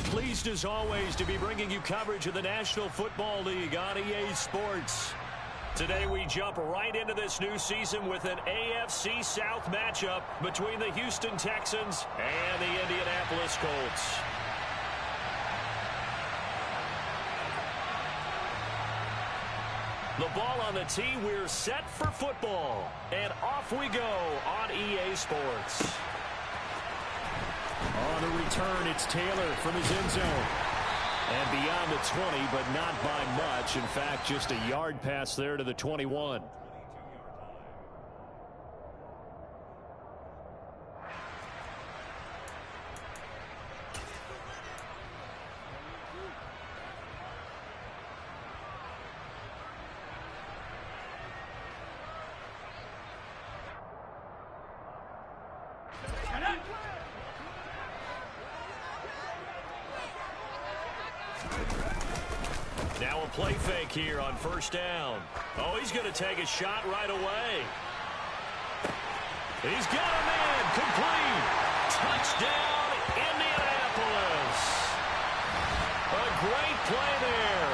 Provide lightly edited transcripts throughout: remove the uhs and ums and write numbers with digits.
Pleased as always to be bringing you coverage of the National Football League on EA Sports. Today we jump right into this new season with an AFC South matchup between the Houston Texans and the Indianapolis Colts. The ball on the tee, we're set for football. And off we go on EA Sports. On the return, it's Taylor from his end zone. And beyond the 20, but not by much. In fact, just a yard pass there to the 21. Now a play fake here on first down. Oh, he's going to take a shot right away. He's got a man. Complete. Touchdown, Indianapolis. A great play there.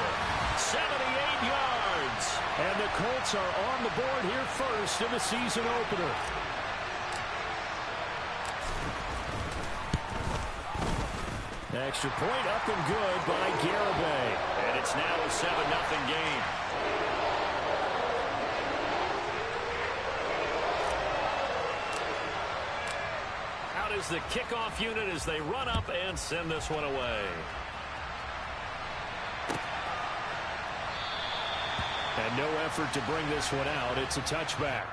78 yards. And the Colts are on the board here first in the season opener. Extra point up and good by Garibay. And it's now a 7-0 game. Out is the kickoff unit as they run up and send this one away. And no effort to bring this one out. It's a touchback.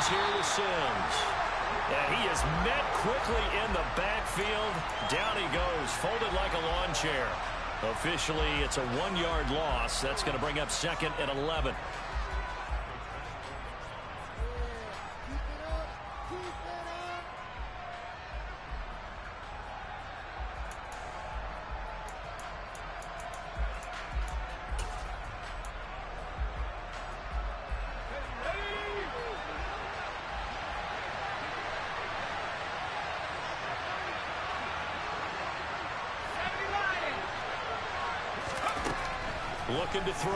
Here with Sims. And he is met quickly in the backfield. Down he goes, folded like a lawn chair. Officially, it's a 1-yard loss. That's going to bring up second and 11. Looking to throw.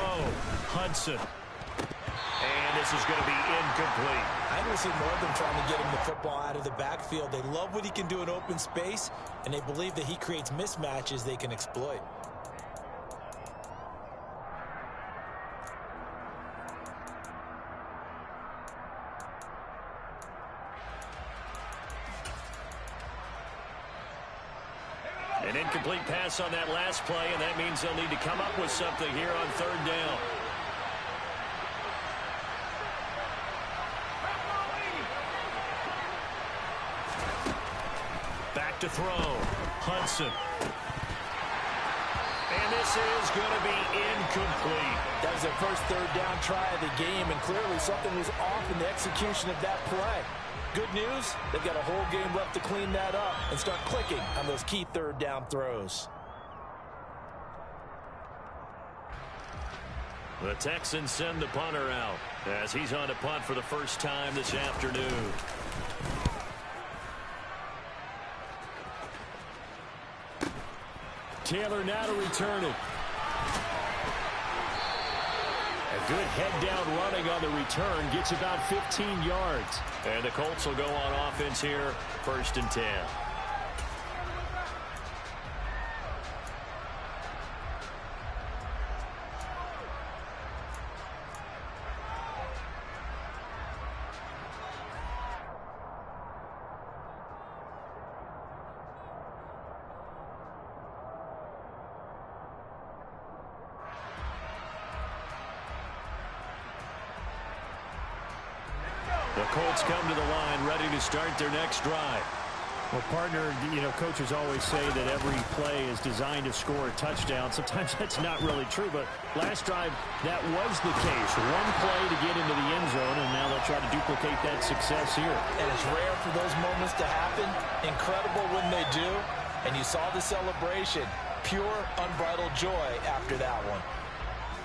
Hudson. And this is going to be incomplete. I don't see more of them trying to get him the football out of the backfield. They love what he can do in open space, and they believe that he creates mismatches they can exploit. An incomplete pass on that last play, and that means they'll need to come up with something here on third down. Back to throw. Hudson. And this is going to be incomplete. That was their first third down try of the game, and clearly something was off in the execution of that play. Good news, they've got a whole game left to clean that up and start clicking on those key third down throws. The Texans send the punter out as he's on to punt for the first time this afternoon. Taylor now to return it. A good head-down running on the return. Gets about 15 yards. And the Colts will go on offense here, 1st and 10. The Colts come to the line ready to start their next drive. Well, partner, you know, coaches always say that every play is designed to score a touchdown. Sometimes that's not really true, but last drive, that was the case. One play to get into the end zone, and now they'll try to duplicate that success here. And it's rare for those moments to happen. Incredible when they do. And you saw the celebration. Pure, unbridled joy after that one.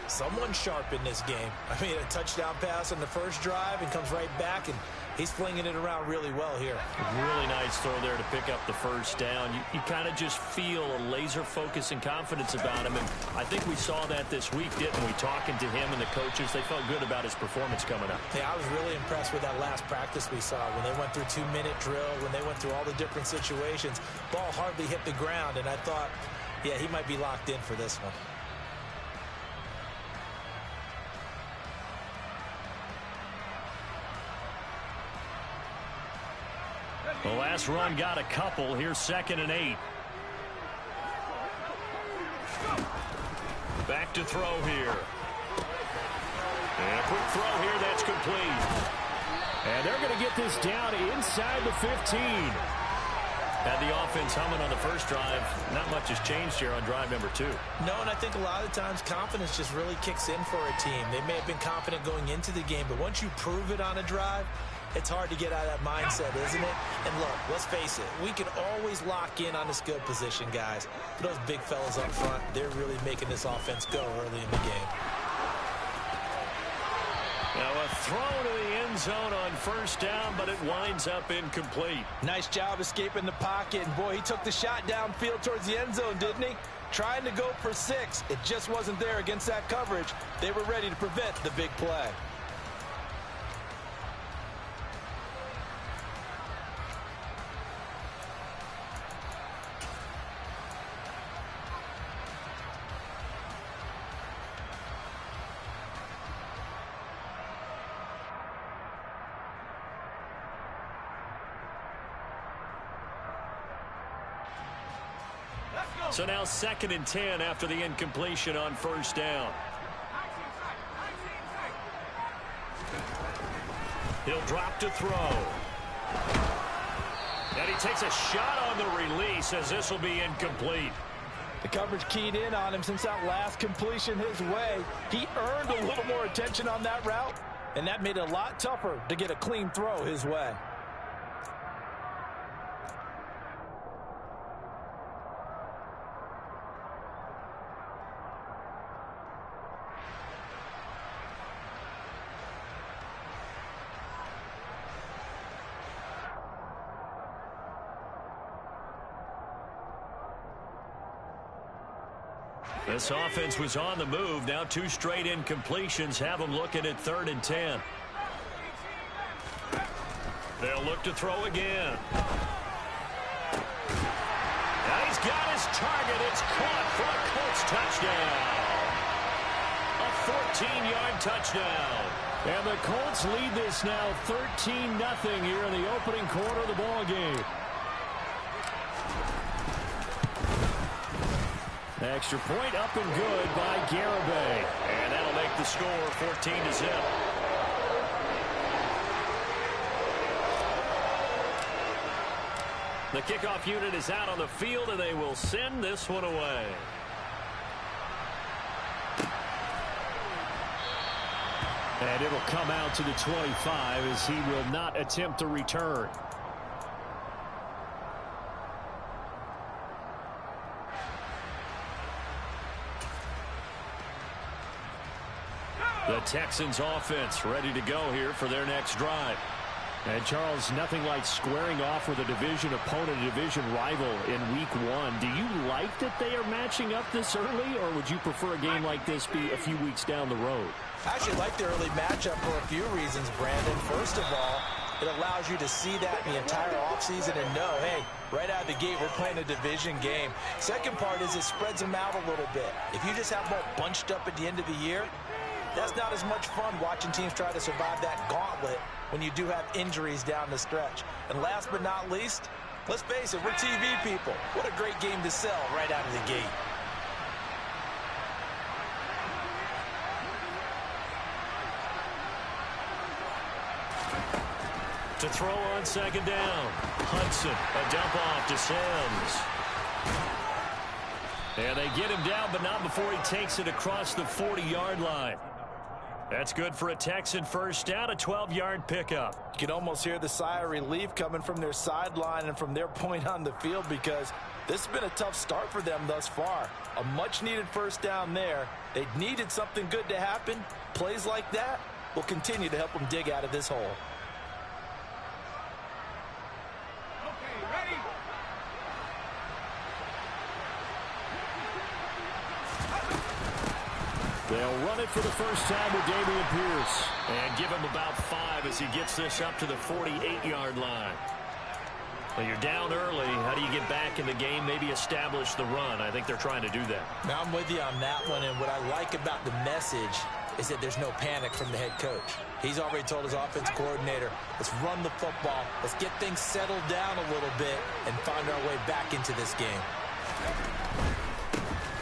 Someone sharp in this game. I mean, a touchdown pass on the first drive and comes right back, and he's flinging it around really well here. Really nice throw there to pick up the first down. You kind of just feel a laser focus and confidence about him, and I think we saw that this week, didn't we? Talking to him and the coaches, they felt good about his performance coming up. Yeah, I was really impressed with that last practice we saw when they went through 2-minute drill, when they went through all the different situations. Ball hardly hit the ground, and I thought, yeah, he might be locked in for this one. The last run got a couple. Here's 2nd and 8. Back to throw here. And a quick throw here that's complete. And they're going to get this down inside the 15. Had the offense humming on the first drive. Not much has changed here on drive number 2. No, and I think a lot of times confidence just really kicks in for a team. They may have been confident going into the game, but once you prove it on a drive, it's hard to get out of that mindset, isn't it? And look, let's face it, we can always lock in on the skill position, guys. But those big fellas up front, they're really making this offense go early in the game. Now a throw to the end zone on first down, but it winds up incomplete. Nice job escaping the pocket, and boy, he took the shot downfield towards the end zone, didn't he? Trying to go for 6. It just wasn't there against that coverage. They were ready to prevent the big play. So now 2nd and 10 after the incompletion on first down. He'll drop to throw. And he takes a shot on the release as this will be incomplete. The coverage keyed in on him since that last completion his way. He earned a little more attention on that route, and that made it a lot tougher to get a clean throw his way. This offense was on the move. Now 2 straight incompletions have them looking at 3rd and 10. They'll look to throw again. Now he's got his target. It's caught for a Colts touchdown. A 14-yard touchdown. And the Colts lead this now 13-0 here in the opening quarter of the ball game. Extra point up and good by Garibay. And that'll make the score 14-0. The kickoff unit is out on the field, and they will send this one away. And it'll come out to the 25 as he will not attempt to return. The Texans offense ready to go here for their next drive. And Charles, nothing like squaring off with a division opponent, a division rival in week 1. Do you like that they are matching up this early, or would you prefer a game like this be a few weeks down the road? I actually like the early matchup for a few reasons, Brandon. First of all, it allows you to see that in the entire offseason and know, hey, right out of the gate, we're playing a division game. Second part is it spreads them out a little bit. If you just have them all bunched up at the end of the year, that's not as much fun watching teams try to survive that gauntlet when you do have injuries down the stretch. And last but not least, let's face it, we're TV people. What a great game to sell right out of the gate. To throw on second down. Hudson, a dump off to Sims. And they get him down, but not before he takes it across the 40-yard line. That's good for a Texan first down, a 12-yard pickup. You can almost hear the sigh of relief coming from their sideline and from their point on the field, because this has been a tough start for them thus far. A much-needed first down there. They needed something good to happen. Plays like that will continue to help them dig out of this hole. They'll run it for the first time with Dameon Pierce. And give him about 5 as he gets this up to the 48-yard line. Well, you're down early. How do you get back in the game? Maybe establish the run. I think they're trying to do that. Now, I'm with you on that one, and what I like about the message is that there's no panic from the head coach. He's already told his offense coordinator, let's run the football, let's get things settled down a little bit and find our way back into this game.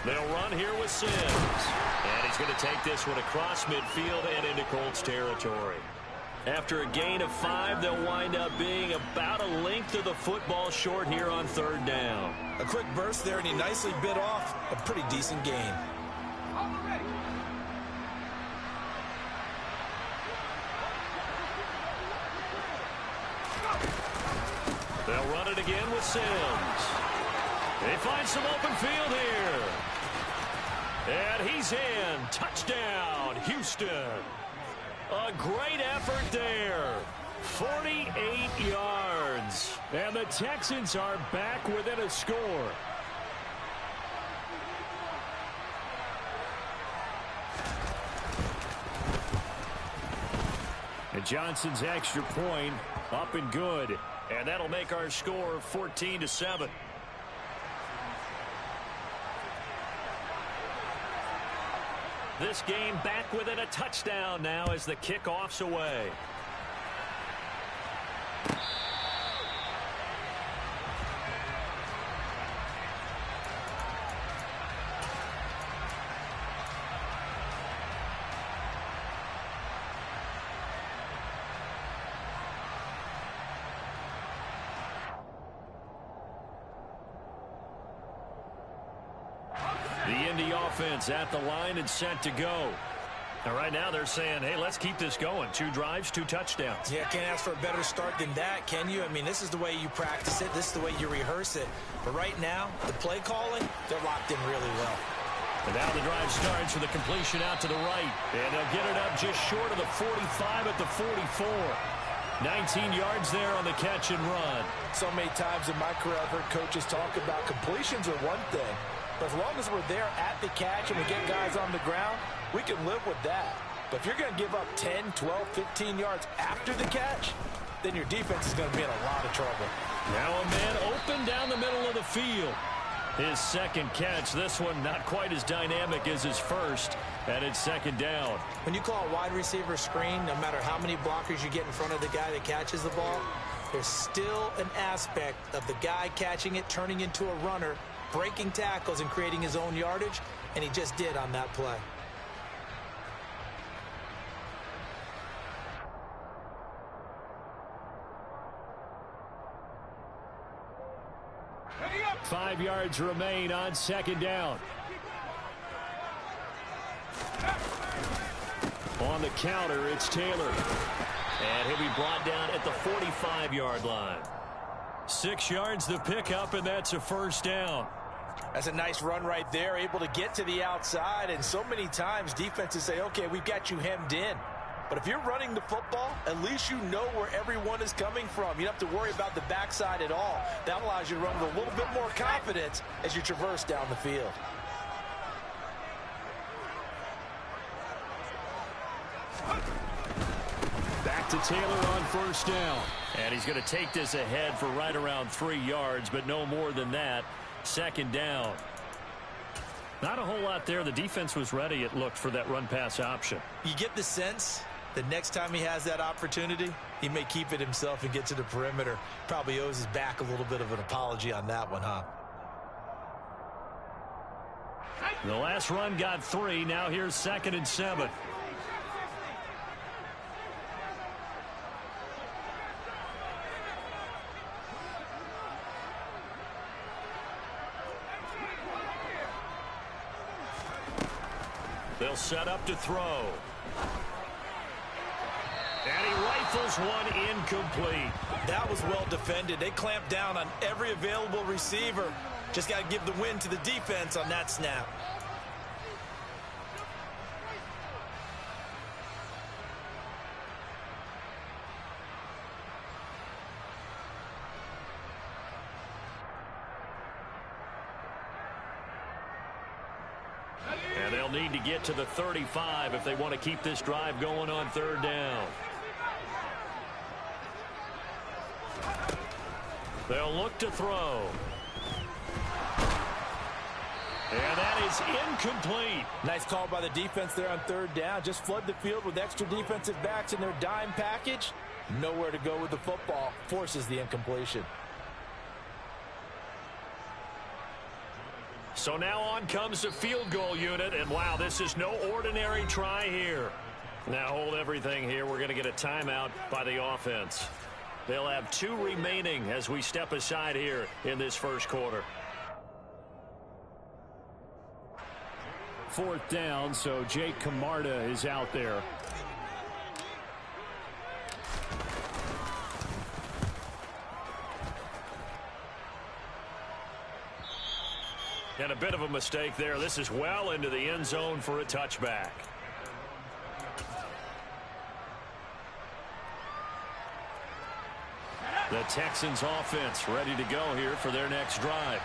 They'll run here with Sims. And he's going to take this one across midfield and into Colts territory. After a gain of 5, they'll wind up being about a length of the football short here on third down. A quick burst there, and he nicely bit off a pretty decent gain. They'll run it again with Sims. They find some open field here. And he's in. Touchdown, Houston. A great effort there. 48 yards. And the Texans are back within a score. And Johnson's extra point up and good. And that'll make our score 14-7. This game back within a touchdown now as the kickoff's away. The Indy offense at the line and set to go. And right now they're saying, hey, let's keep this going. 2 drives, 2 touchdowns. Yeah, can't ask for a better start than that, can you? I mean, this is the way you practice it. This is the way you rehearse it. But right now, the play calling, they're locked in really well. And now the drive starts with a completion out to the right. And they'll get it up just short of the 45 at the 44. 19 yards there on the catch and run. So many times in my career I've heard coaches talk about completions are one thing. But as long as we're there at the catch and we get guys on the ground, we can live with that. But if you're going to give up 10, 12, 15 yards after the catch, then your defense is going to be in a lot of trouble. Now a man open down the middle of the field. His second catch, this one not quite as dynamic as his first, and it's second down. When you call a wide receiver screen, no matter how many blockers you get in front of the guy that catches the ball, there's still an aspect of the guy catching it, turning into a runner, breaking tackles and creating his own yardage, and he just did on that play. Five yards remain on second down. On the counter, it's Taylor. And he'll be brought down at the 45-yard line. 6 yards the pickup, and that's a first down. That's a nice run right there, able to get to the outside. And so many times defenses say, okay, we've got you hemmed in. But if you're running the football, at least you know where everyone is coming from. You don't have to worry about the backside at all. That allows you to run with a little bit more confidence as you traverse down the field. Back to Taylor on first down. And he's going to take this ahead for right around 3 yards, but no more than that. Second down. Not a whole lot there. The defense was ready, it looked, for that run-pass option. You get the sense that next time he has that opportunity, he may keep it himself and get to the perimeter. Probably owes his back a little bit of an apology on that one, huh? The last run got 3. Now here's 2nd and 7. They'll set up to throw. And he rifles one incomplete. That was well defended. They clamped down on every available receiver. Just got to give the win to the defense on that snap. And they'll need to get to the 35 if they want to keep this drive going on third down. They'll look to throw. And that is incomplete. Nice call by the defense there on third down. Just flood the field with extra defensive backs in their dime package. Nowhere to go with the football. Forces the incompletion. So now on comes the field goal unit. And wow, this is no ordinary try here. Now hold everything here. We're going to get a timeout by the offense. They'll have 2 remaining as we step aside here in this first quarter. 4th down, so Jake Camarda is out there. And a bit of a mistake there. This is well into the end zone for a touchback. The Texans offense ready to go here for their next drive.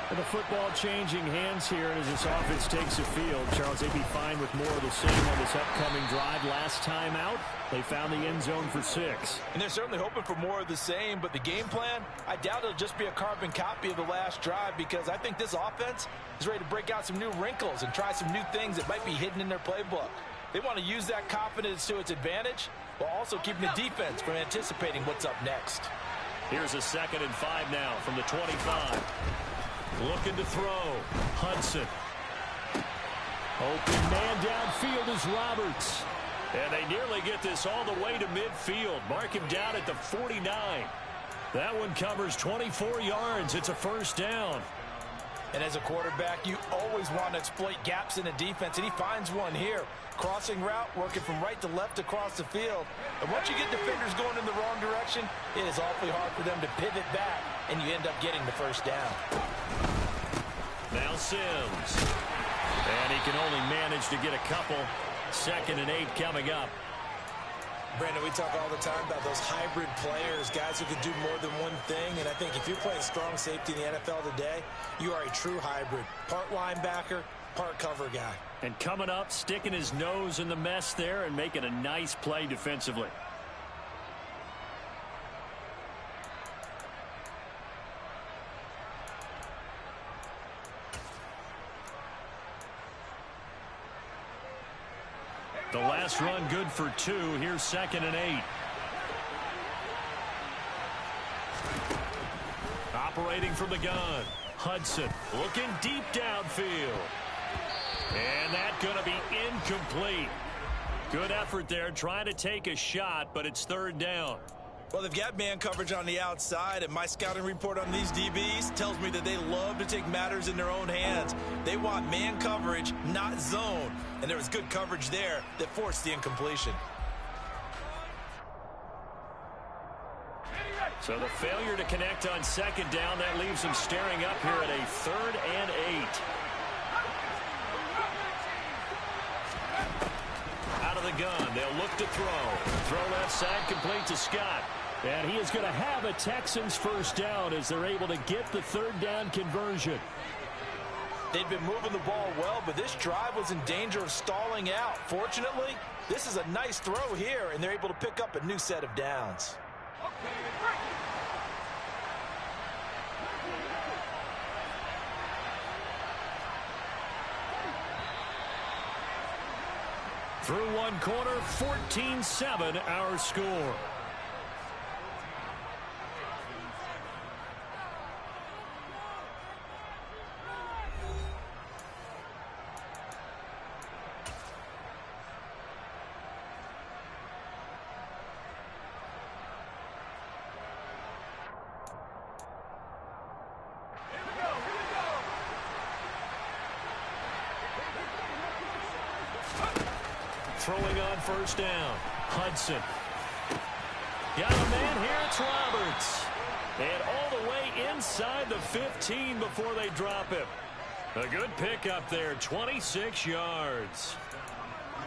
And the football changing hands here as this offense takes the field. Charles, they'd be fine with more of the same on this upcoming drive. Last time out, they found the end zone for 6. And they're certainly hoping for more of the same, but the game plan, I doubt it'll just be a carbon copy of the last drive, because I think this offense is ready to break out some new wrinkles and try some new things that might be hidden in their playbook. They want to use that confidence to its advantage while also keeping the defense from anticipating what's up next. Here's a 2nd and 5 now from the 25. Looking to throw. Hudson. Open man downfield is Roberts. And they nearly get this all the way to midfield. Mark him down at the 49. That one covers 24 yards. It's a first down. And as a quarterback, you always want to exploit gaps in a defense, and he finds one here. Crossing route, working from right to left across the field. And once you get defenders going in the wrong direction, it is awfully hard for them to pivot back, and you end up getting the first down. Now Sims. And he can only manage to get a couple. 2nd and 8 coming up. Brandon, we talk all the time about those hybrid players, guys who could do more than one thing. And I think if you're playing strong safety in the NFL today, you are a true hybrid. Part linebacker, part cover guy. And coming up, sticking his nose in the mess there and making a nice play defensively. The last run good for 2. Here's 2nd and 8. Operating from the gun. Hudson looking deep downfield. And that's going to be incomplete. Good effort there trying to take a shot, but it's 3rd down. Well, they've got man coverage on the outside, and my scouting report on these DBs tells me that they love to take matters in their own hands. They want man coverage, not zone. And there was good coverage there that forced the incompletion. So the failure to connect on 2nd down, that leaves them staring up here at a 3rd and 8. Out of the gun, they'll look to throw. Throw left side, complete to Scott. And he is going to have a Texans first down as they're able to get the 3rd down conversion. They've been moving the ball well, but this drive was in danger of stalling out. Fortunately, this is a nice throw here, and they're able to pick up a new set of downs. Through one quarter, 14-7 our score. throwing on first down. Hudson. Got a man here. It's Roberts. And all the way inside the 15 before they drop him. A good pickup there, 26 yards.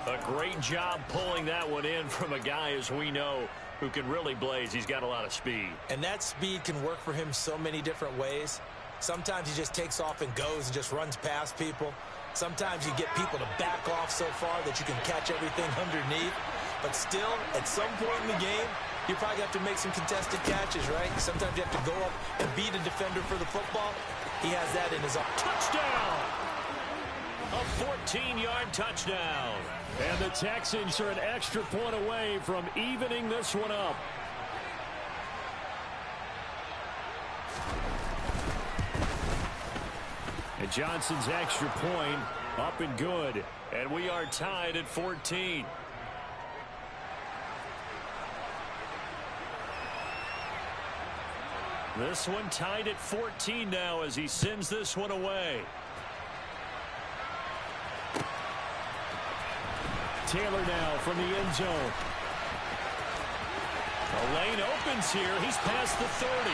A great job pulling that one in from a guy, as we know, who can really blaze. He's got a lot of speed. And that speed can work for him so many different ways. Sometimes he just takes off and goes and just runs past people. Sometimes you get people to back off so far that you can catch everything underneath. But still, at some point in the game, you probably have to make some contested catches, right? Sometimes you have to go up and beat a defender for the football. He has that in his arm. Touchdown! A 14-yard touchdown. And the Texans are an extra point away from evening this one up. And Johnson's extra point up and good. And we are tied at 14. This one tied at 14 now as he sends this one away. Taylor now from the end zone. The lane opens here. He's past the 30.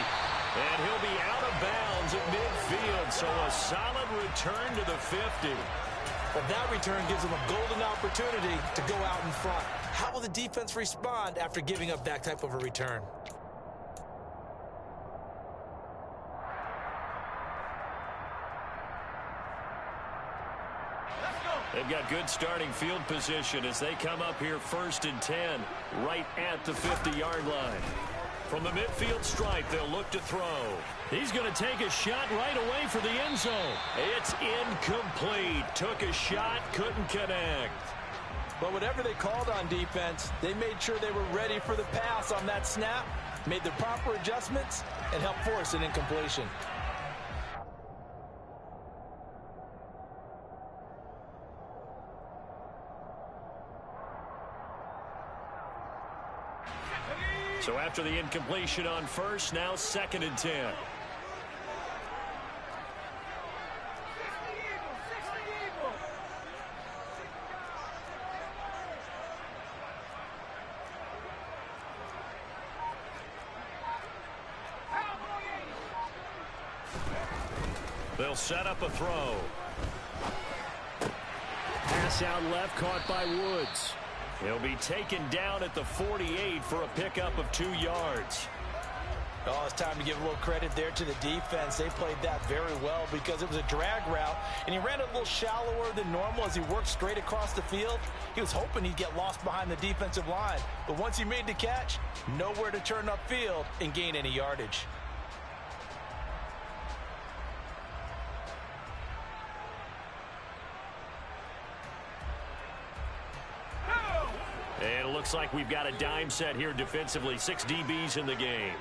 And he'll be out of bounds at midfield. So a solid return to the 50. Well, that return gives them a golden opportunity to go out in front. How will the defense respond after giving up that type of a return? They've got good starting field position as they come up here 1st and 10, right at the 50-yard line. From the midfield stripe, they'll look to throw. He's going to take a shot right away for the end zone. It's incomplete. Took a shot, couldn't connect. But whatever they called on defense, they made sure they were ready for the pass on that snap, made the proper adjustments, and helped force an incompletion. So after the incompletion on first, now 2nd and 10. They'll set up a throw. Pass out left, caught by Woods. He'll be taken down at the 48 for a pickup of 2 yards. Oh, it's time to give a little credit there to the defense. They played that very well because it was a drag route, and he ran a little shallower than normal as he worked straight across the field. He was hoping he'd get lost behind the defensive line, but once he made the catch, nowhere to turn upfield and gain any yardage. And it looks like we've got a dime set here defensively. 6 DBs in the game.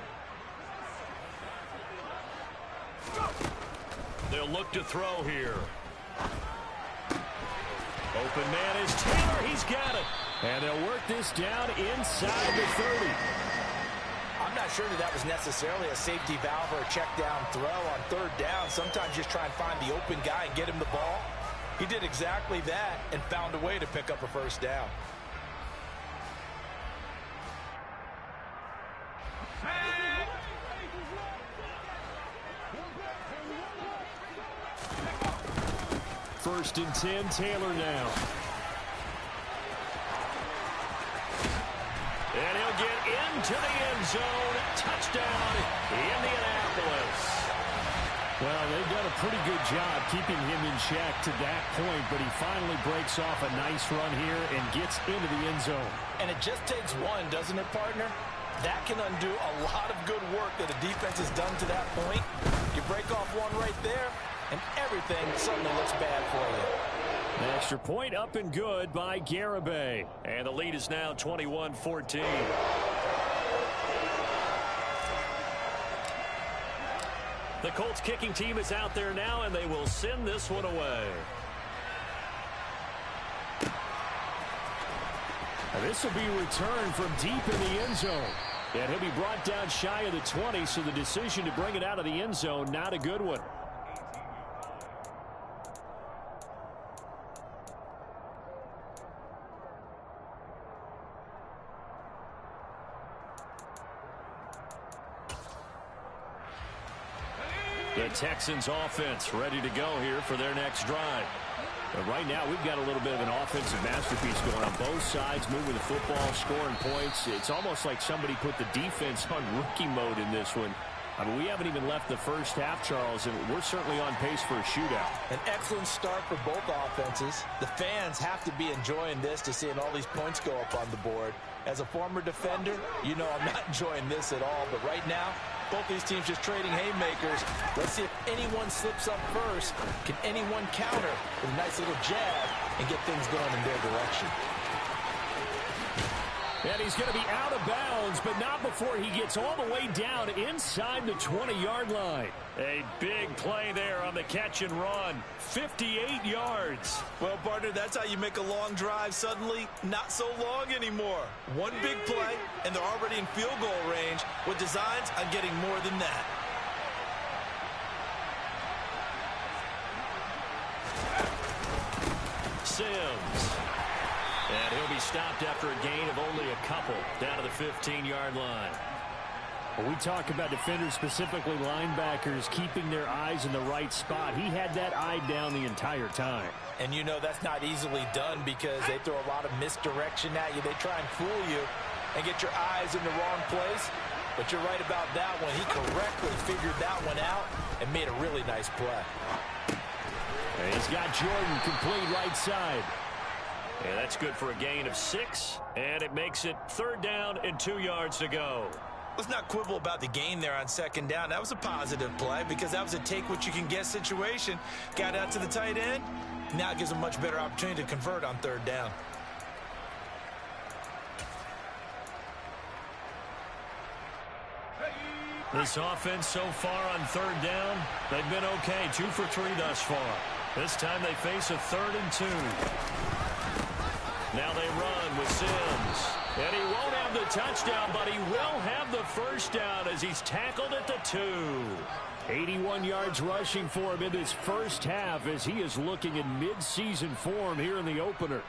They'll look to throw here. Open man is Taylor. He's got it. And they'll work this down inside the 30. I'm not sure that was necessarily a safety valve or a check down throw on 3rd down. Sometimes just try and find the open guy and get him the ball. He did exactly that and found a way to pick up a 1st down. First and 10, Taylor now. And he'll get into the end zone. Touchdown, Indianapolis. Well, they've done a pretty good job keeping him in check to that point, but he finally breaks off a nice run here and gets into the end zone. And it just takes one, doesn't it, partner? That can undo a lot of good work that a defense has done to that point. You break off one right there, and everything suddenly looks bad for you. An extra point up and good by Garibay. And the lead is now 21-14. The Colts kicking team is out there now, and they will send this one away. And this will be returned from deep in the end zone. And he'll be brought down shy of the 20, so the decision to bring it out of the end zone, not a good one. The Texans offense ready to go here for their next drive. But right now, we've got a little bit of an offensive masterpiece going on both sides, moving the football, scoring points. It's almost like somebody put the defense on rookie mode in this one. I mean, we haven't even left the first half, Charles, and we're certainly on pace for a shootout. An excellent start for both offenses. The fans have to be enjoying this to seeing all these points go up on the board. As a former defender, you know I'm not enjoying this at all. But right now, both these teams just trading haymakers. Let's see if anyone slips up first. Can anyone counter with a nice little jab and get things going in their direction? And he's going to be out of bounds, but not before he gets all the way down inside the 20-yard line. A big play there on the catch and run. 58 yards. Well, partner, that's how you make a long drive suddenly not so long anymore. One big play, and they're already in field goal range with designs on getting more than that. Sims. And he'll be stopped after a gain of only a couple down to the 15-yard line. When we talk about defenders, specifically linebackers, keeping their eyes in the right spot, he had that eye down the entire time. And you know that's not easily done because they throw a lot of misdirection at you. They try and fool you and get your eyes in the wrong place. But you're right about that one. He correctly figured that one out and made a really nice play. And he's got Jordan complete right side. And that's good for a gain of 6, and it makes it 3rd down and 2 yards to go. Let's not quibble about the gain there on 2nd down. That was a positive play because that was a take-what-you-can-get situation. Got out to the tight end. Now it gives a much better opportunity to convert on 3rd down. This offense so far on 3rd down, they've been okay. 2 for 3 thus far. This time they face a 3rd and 2. Now they run with Sims. And he won't have the touchdown, but he will have the first down as he's tackled at the 2. 81 yards rushing for him in this first half as he is looking in mid-season form here in the opener.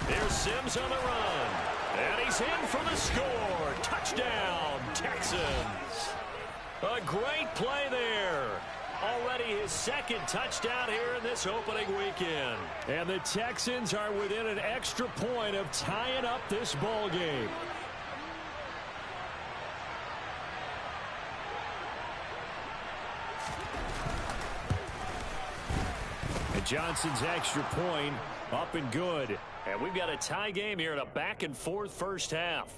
Here's Sims on the run. And he's in for the score. Touchdown, Texans. A great play there. Already his 2nd touchdown here in this opening weekend. And the Texans are within an extra point of tying up this ball game. And Johnson's extra point up and good. And we've got a tie game here in a back-and-forth first half.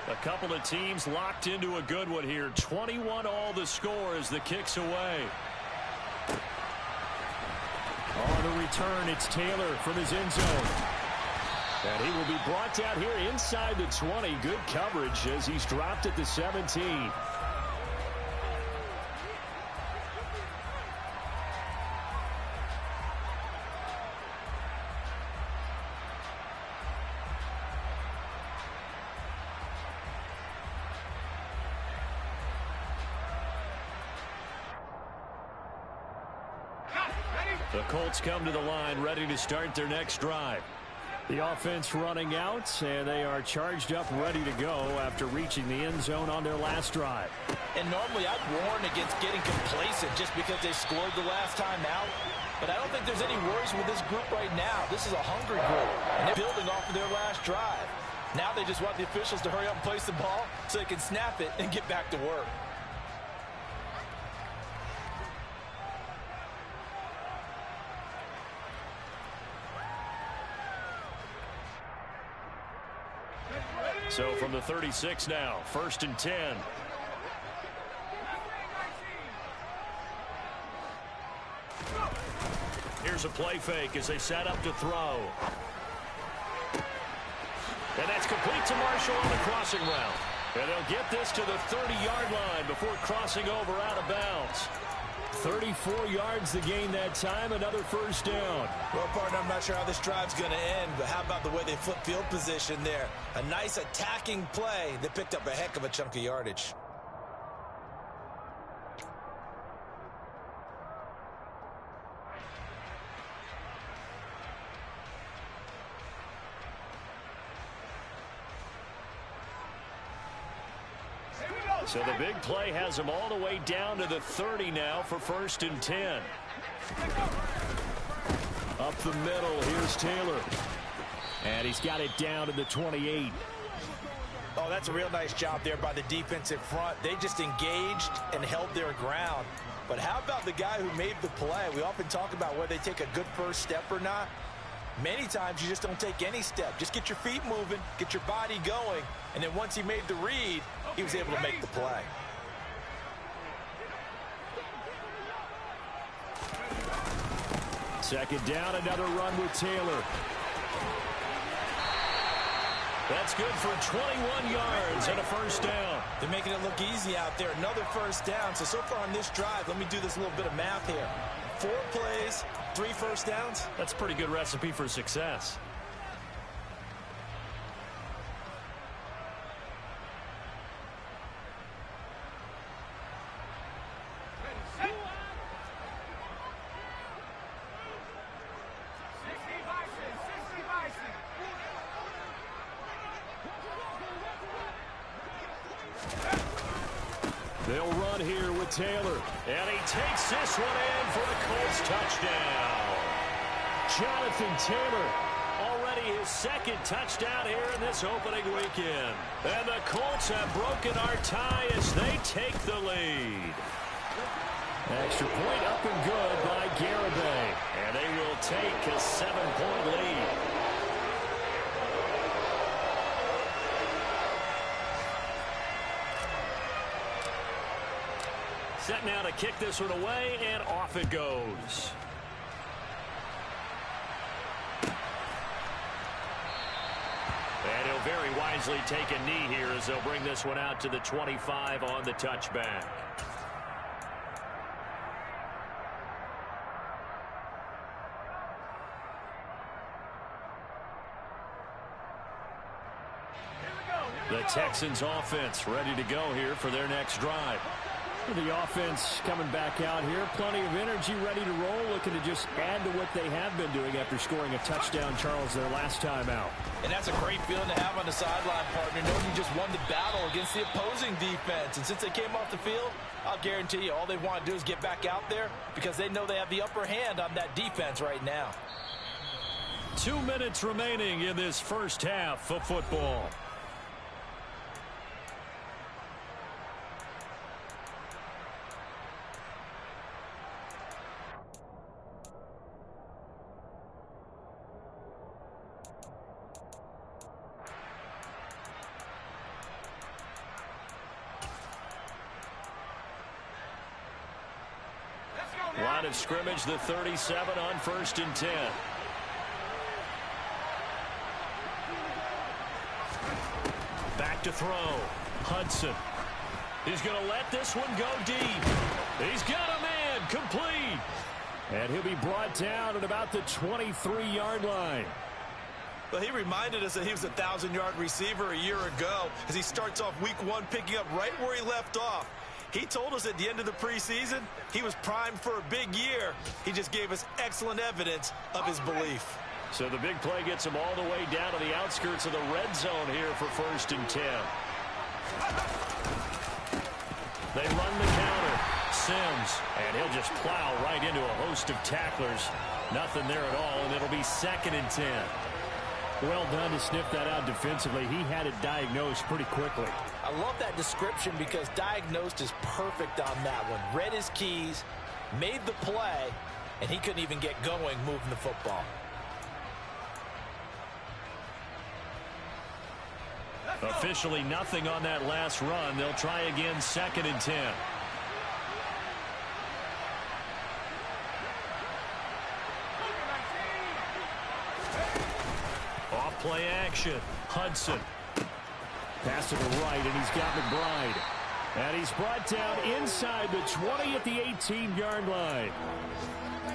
A couple of teams locked into a good one here. 21 all the score as the kick's away. On the return, it's Taylor from his end zone. And he will be brought down here inside the 20. Good coverage as he's dropped at the 17. The Colts come to the line ready to start their next drive. The offense running out, and they are charged up ready to go after reaching the end zone on their last drive. And normally I'd warn against getting complacent just because they scored the last time out. But I don't think there's any worries with this group right now. This is a hungry group, and they're building off of their last drive. Now they just want the officials to hurry up and place the ball so they can snap it and get back to work. So from the 36 now, 1st and 10. Here's a play fake as they set up to throw. And that's complete to Marshall on the crossing route. And they'll get this to the 30-yard line before crossing over out of bounds. 34 yards to gain that time, another first down. Well, partner, I'm not sure how this drive's going to end, but how about the way they flip field position there? A nice attacking play that picked up a heck of a chunk of yardage. So the big play has him all the way down to the 30 now for 1st and 10. Up the middle, here's Taylor. And he's got it down to the 28. Oh, that's a real nice job there by the defensive front. They just engaged and held their ground. But how about the guy who made the play? We often talk about whether they take a good first step or not. Many times you just don't take any step. Just get your feet moving, get your body going, and then once he made the read, he was able to make the play. Second down, another run with Taylor. That's good for 21 yards and a first down. They're making it look easy out there. Another first down. So far on this drive, let me do this little bit of math here. 4 plays, 3 first downs. That's a pretty good recipe for success. They'll run here with Taylor. And he takes this one in for a Colts touchdown. Jonathan Taylor. Already his 2nd touchdown here in this opening weekend. And the Colts have broken our tie as they take the lead. Extra point up and good by Garibay. And they will take a 7-point lead. Set now to kick this one away, and off it goes. And he'll very wisely take a knee here as they'll bring this one out to the 25 on the touchback. The Texans offense ready to go here for their next drive. The offense coming back out here. Plenty of energy, ready to roll, looking to just add to what they have been doing after scoring a touchdown, Charles, their last time out. And that's a great feeling to have on the sideline, partner, knowing you just won the battle against the opposing defense. And since they came off the field, I'll guarantee you all they want to do is get back out there because they know they have the upper hand on that defense right now. 2 minutes remaining in this first half of football. Line of scrimmage, the 37 on 1st and 10. Back to throw. Hudson. He's going to let this one go deep. He's got a man complete. And he'll be brought down at about the 23-yard line. Well, he reminded us that he was a 1,000-yard receiver a year ago as he starts off week 1 picking up right where he left off. He told us at the end of the preseason he was primed for a big year. He just gave us excellent evidence of his belief. So the big play gets him all the way down to the outskirts of the red zone here for 1st and 10. They run the counter. Sims, and he'll just plow right into a host of tacklers. Nothing there at all, and it'll be 2nd and 10. Well done to sniff that out defensively. He had it diagnosed pretty quickly. I love that description because diagnosed is perfect on that one. Read his keys, made the play, and he couldn't even get going moving the football. Officially nothing on that last run. They'll try again, 2nd and 10. Off play action. Hudson. Pass to the right, and he's got McBride. And he's brought down inside the 20 at the 18-yard line.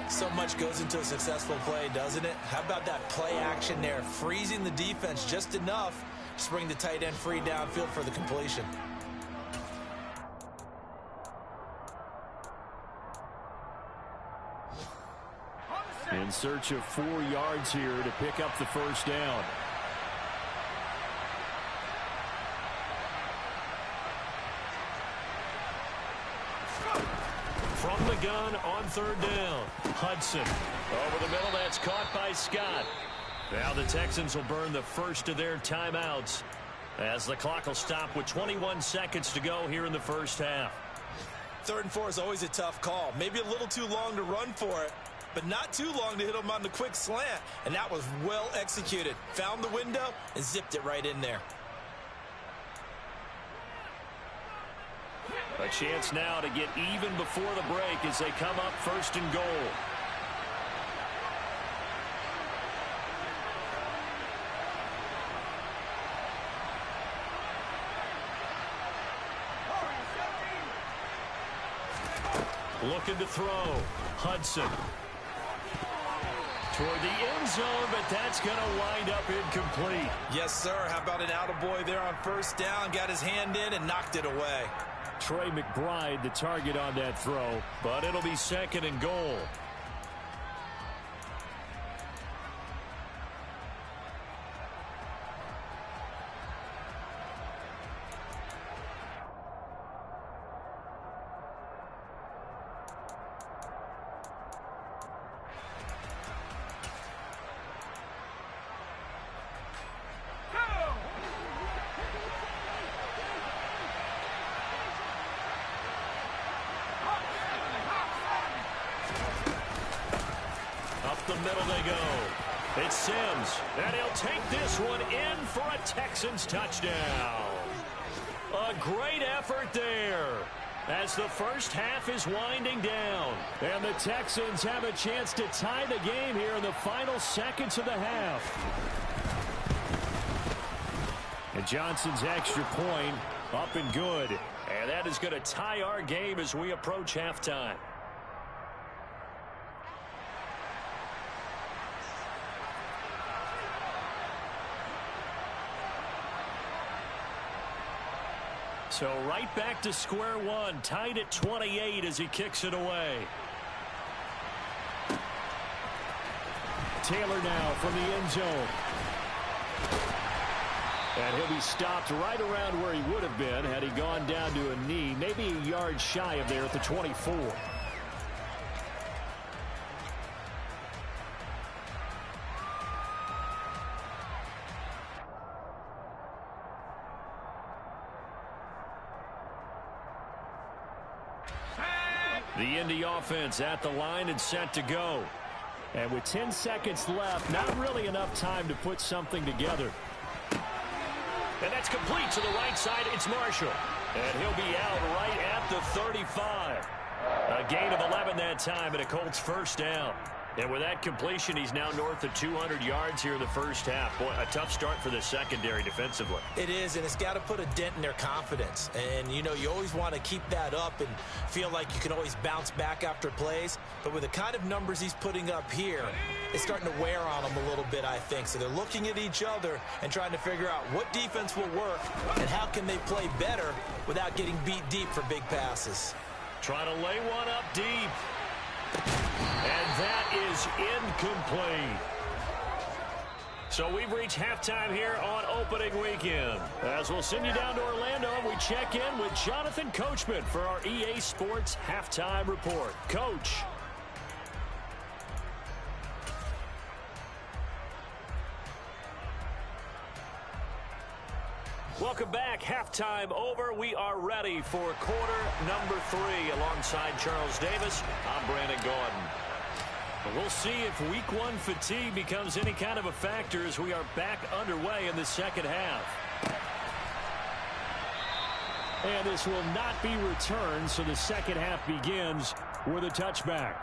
So much goes into a successful play, doesn't it? How about that play action there? Freezing the defense just enough to bring the tight end free downfield for the completion. In search of 4 yards here to pick up the first down. From the gun on third down. Hudson over the middle. That's caught by Scott. Now the Texans will burn the first of their timeouts as the clock will stop with 21 seconds to go here in the first half. 3rd and 4 is always a tough call. Maybe a little too long to run for it, but not too long to hit him on the quick slant. And that was well executed. Found the window and zipped it right in there. A chance now to get even before the break as they come up 1st and goal. Looking to throw. Hudson. Toward the end zone, but that's going to wind up incomplete. Yes, sir. How about an attaboy there on 1st down? Got his hand in and knocked it away. Trey McBride, the target on that throw. But it'll be 2nd and goal. The middle they go. It's Sims, and he'll take this one in for a Texans touchdown. A great effort there as the first half is winding down. And the Texans have a chance to tie the game here in the final seconds of the half. And Johnson's extra point up and good. And that is going to tie our game as we approach halftime. So right back to square one, tied at 28 as he kicks it away. Taylor now from the end zone. And he'll be stopped right around where he would have been had he gone down to a knee, maybe a yard shy of there at the 24. The Indy offense at the line and set to go. And with 10 seconds left, not really enough time to put something together. And that's complete to the right side. It's Marshall. And he'll be out right at the 35. A gain of 11 that time and a Colts first down. And with that completion, he's now north of 200 yards here in the first half. Boy, a tough start for the secondary defensively. It is, and it's got to put a dent in their confidence. And, you know, you always want to keep that up and feel like you can always bounce back after plays. But with the kind of numbers he's putting up here, it's starting to wear on them a little bit, I think. So they're looking at each other and trying to figure out what defense will work and how can they play better without getting beat deep for big passes. Trying to lay one up deep. And that is incomplete. So we've reached halftime here on opening weekend. As we'll send you down to Orlando, we check in with Jonathan Coachman for our EA Sports Halftime Report. Coach. Welcome back. Halftime over. We are ready for quarter number 3 alongside Charles Davis. I'm Brandon Gordon. We'll see if week 1 fatigue becomes any kind of a factor as we are back underway in the second half. And this will not be returned, so the second half begins with a touchback.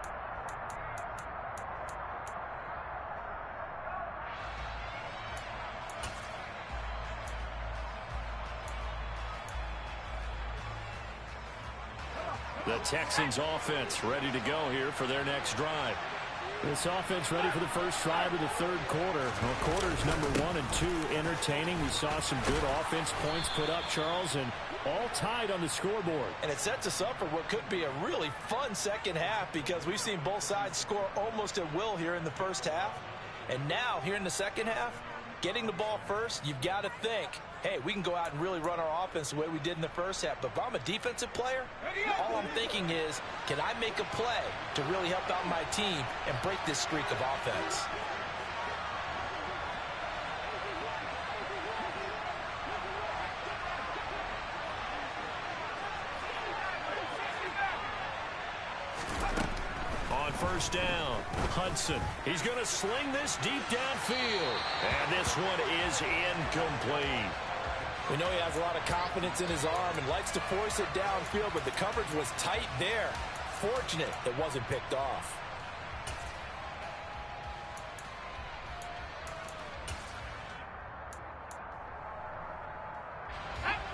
The Texans offense ready to go here for their next drive. This offense ready for the first drive of the third quarter. Well, quarters number 1 and 2 entertaining. We saw some good offense points put up, Charles, and all tied on the scoreboard. And it sets us up for what could be a really fun second half because we've seen both sides score almost at will here in the first half. And now, here in the second half, getting the ball first, you've got to think, hey, we can go out and really run our offense the way we did in the first half. But if I'm a defensive player, all I'm thinking is, can I make a play to really help out my team and break this streak of offense? On first down, Hudson. He's going to sling this deep downfield. And this one is incomplete. We know he has a lot of confidence in his arm and likes to force it downfield, but the coverage was tight there. Fortunate it wasn't picked off.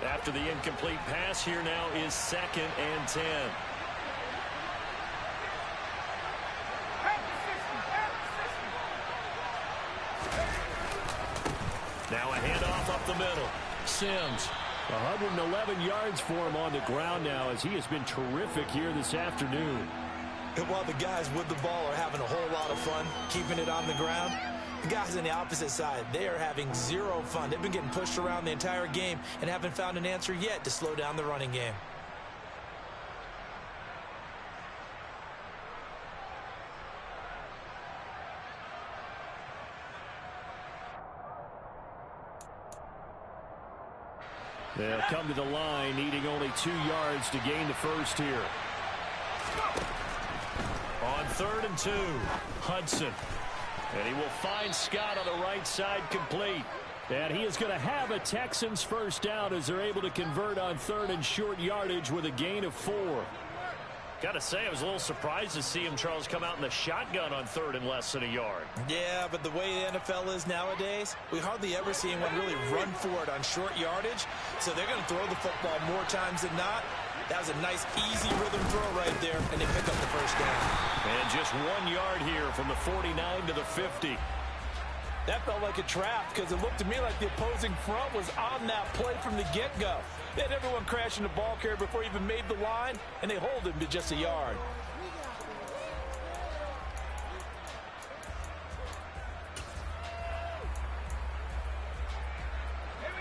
After the incomplete pass, here now is 2nd and 10. Now a handoff up the middle. Sims. 111 yards for him on the ground now as he has been terrific here this afternoon. And while the guys with the ball are having a whole lot of fun keeping it on the ground, the guys on the opposite side, they are having zero fun. They've been getting pushed around the entire game and haven't found an answer yet to slow down the running game. They'll come to the line, needing only 2 yards to gain the first here. On 3rd and 2, Hudson. And he will find Scott on the right side, complete. And he is going to have a Texans first down as they're able to convert on 3rd and short yardage with a gain of 4. Got to say, I was a little surprised to see him, Charles, come out in the shotgun on 3rd and less than a yard. Yeah, but the way the NFL is nowadays, we hardly ever see anyone really run for it on short yardage. So they're going to throw the football more times than not. That was a nice, easy rhythm throw right there, and they pick up the first down. And just 1 yard here from the 49 to the 50. That felt like a trap because it looked to me like the opposing front was on that play from the get-go. They had everyone crashing the ball carrier before he even made the line, and they hold him to just a yard.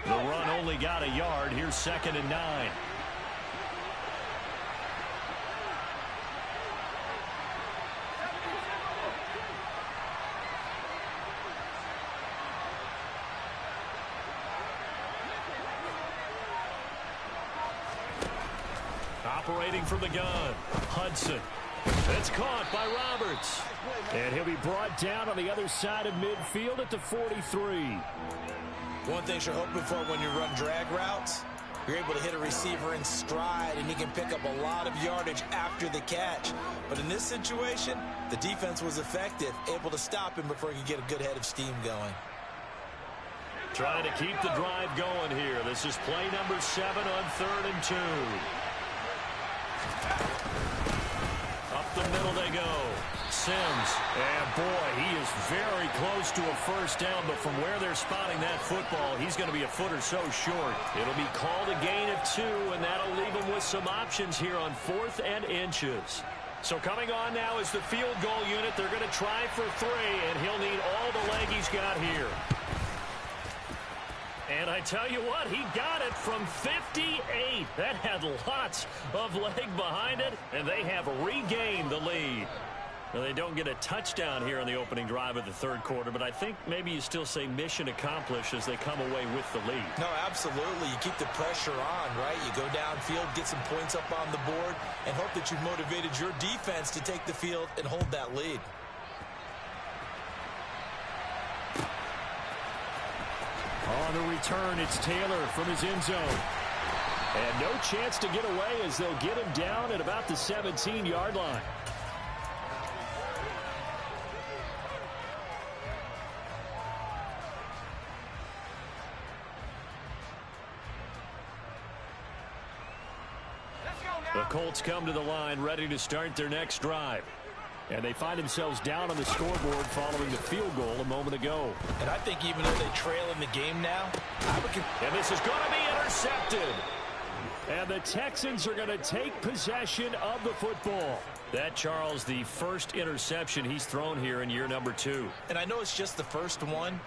The run only got a yard. Here's 2nd and 9. Operating from the gun, Hudson. It's caught by Roberts. And he'll be brought down on the other side of midfield at the 43. One thing you're hoping for when you run drag routes, you're able to hit a receiver in stride, and he can pick up a lot of yardage after the catch. But in this situation, the defense was effective, able to stop him before he could get a good head of steam going. Trying to keep the drive going here. This is play number 7 on 3rd and 2. Up the middle they go. Sims. And boy, he is very close to a first down, but from where they're spotting that football, he's going to be a foot or so short. It'll be called a gain of 2, and that'll leave him with some options here on 4th and inches. So coming on now is the field goal unit. They're going to try for 3, and he'll need all the leg he's got here. And I tell you what, he got it from 58. That had lots of leg behind it, and they have regained the lead. Now, they don't get a touchdown here on the opening drive of the third quarter, but I think maybe you still say mission accomplished as they come away with the lead. No, absolutely. You keep the pressure on, right? You go downfield, get some points up on the board, and hope that you've motivated your defense to take the field and hold that lead. On the return, it's Taylor from his end zone. And no chance to get away as they'll get him down at about the 17-yard line. Let's go now. The Colts come to the line ready to start their next drive. And they find themselves down on the scoreboard following the field goal a moment ago. And I think even though they trail in the game now, and this is going to be intercepted. And the Texans are going to take possession of the football. That, Charles, the first interception he's thrown here in year number 2. And I know it's just the first one,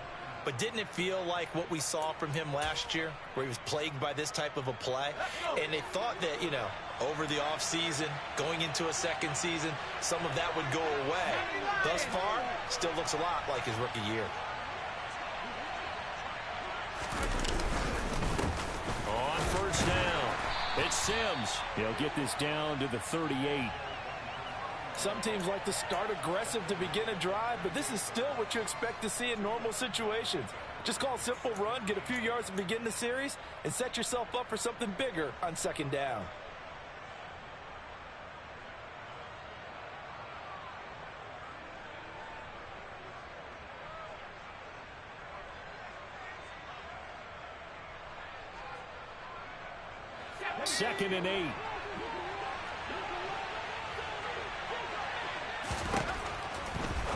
but didn't it feel like what we saw from him last year, where he was plagued by this type of a play? And they thought that, you know, over the offseason, going into a second season, some of that would go away. Thus far, still looks a lot like his rookie year. On first down, it's Sims. He'll get this down to the 38. Some teams like to start aggressive to begin a drive, but this is still what you expect to see in normal situations. Just call a simple run, get a few yards to begin the series, and set yourself up for something bigger on second down. Second and 8.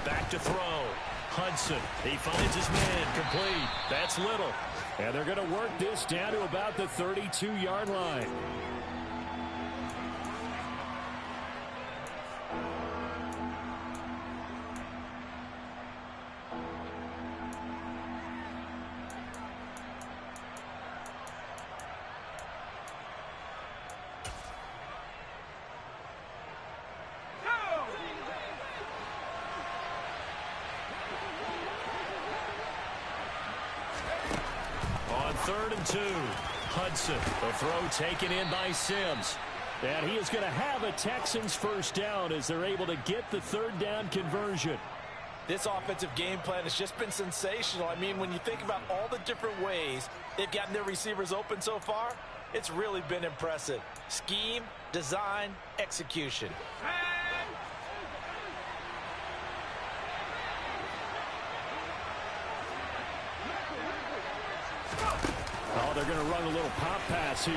Back to throw. Hudson. He finds his man. Complete. That's Little. And they're going to work this down to about the 32-yard line. Third and 2. Hudson. The throw taken in by Sims. And he is going to have a Texans first down as they're able to get the third down conversion. This offensive game plan has just been sensational. I mean, when you think about all the different ways they've gotten their receivers open so far, it's really been impressive. Scheme, design, execution. Oh, they're going to run a little pop pass here.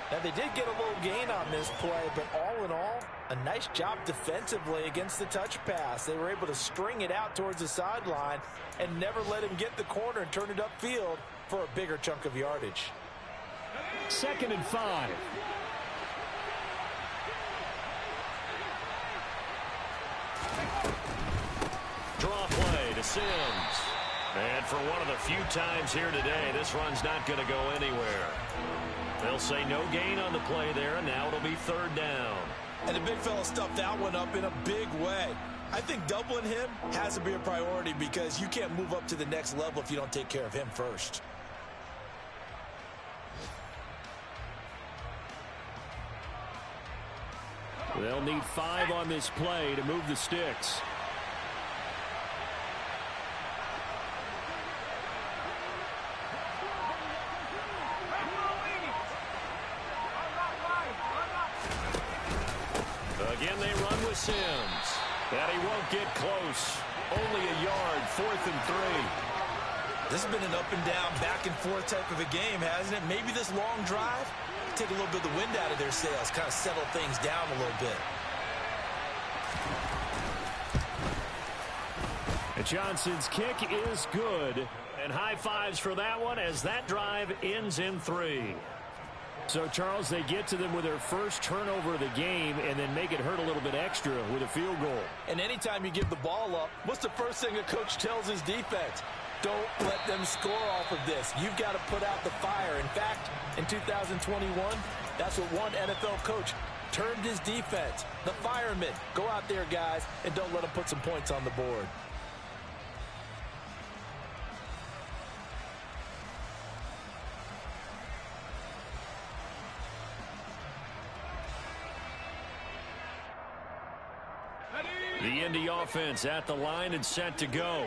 Now, they did get a little gain on this play, but all in all, a nice job defensively against the touch pass. They were able to string it out towards the sideline and never let him get the corner and turn it upfield for a bigger chunk of yardage. Second and 5. Draw play to Sims. And for one of the few times here today, this run's not going to go anywhere. They'll say no gain on the play there, and now it'll be third down. And the big fella stuffed that one up in a big way. I think doubling him has to be a priority because you can't move up to the next level if you don't take care of him first. They'll need 5 on this play to move the sticks. Again, they run with Sims. And he won't get close. Only a yard, 4th and 3. This has been an up and down, back and forth type of a game, hasn't it? Maybe this long drive, take a little bit of the wind out of their sails, kind of settle things down a little bit. And Johnson's kick is good. And high fives for that one as that drive ends in 3. So, Charles, they get to them with their first turnover of the game and then make it hurt a little bit extra with a field goal. And anytime you give the ball up, what's the first thing a coach tells his defense? Don't let them score off of this. You've got to put out the fire. In fact, in 2021, that's what one NFL coach termed his defense. The firemen. Go out there, guys, and don't let them put some points on the board. The Indy offense at the line and set to go.